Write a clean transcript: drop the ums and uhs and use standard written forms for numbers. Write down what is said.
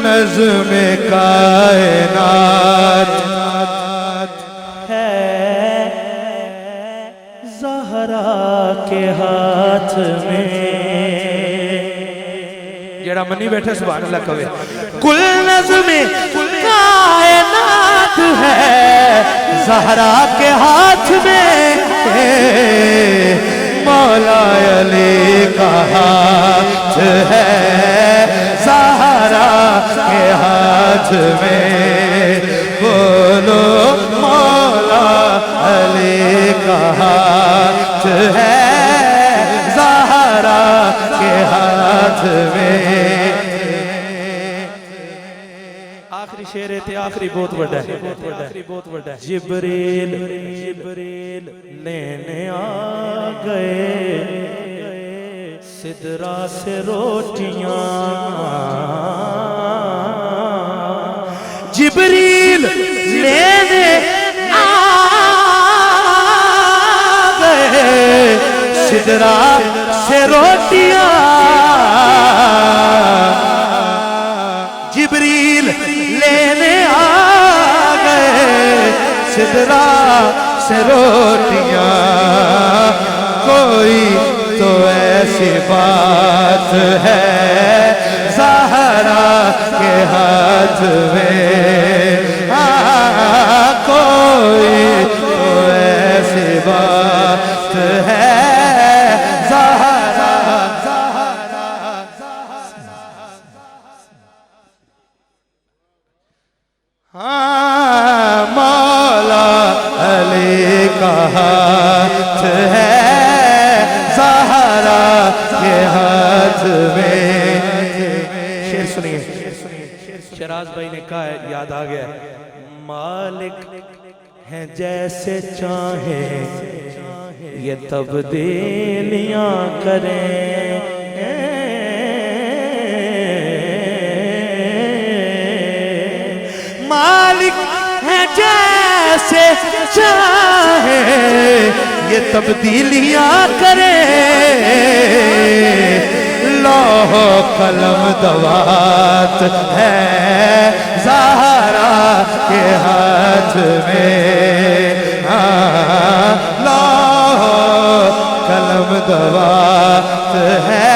نظم کائنات ہے زہرا کے ہاتھ میں. جیڑا منی بیٹھے سبحان اللہ کہوے. کل نظم کائنات ہے زہرا کے ہاتھ میں. مولا علی کا ہاتھ ہے زہرا کے ہاتھ میں. بولو مولا علی کا ہاتھ ہے زہرا کے ہاتھ میں. آخری شعر ہے تے آخری بہت بڑا ہے. جبریل لینے آ گئے سدرا سے روٹیاں. جبریل لینے آ گئے سدرا سے روٹیاں. جبریل لینے آ گئے سدرا سے روٹیاں. کوئی تو ایسی بات ہے زہرا کے ہاتھ میں. کوئی تو ایسی بات ہے زہرا. مولا علی کا ہاتھ ہے زہرا کے ہاتھ میں. شعر سنیے. شہراز بھائی نے کہا ہے یاد آ گیا. مالک ہیں جیسے چاہیں یہ تبدیلیاں کریں. مالک ہیں جیسے چاہیں یہ تبدیلیاں کریں. لوح قلم دوات ہے زہرا کے ہاتھ میں. لوح قلم دوات ہے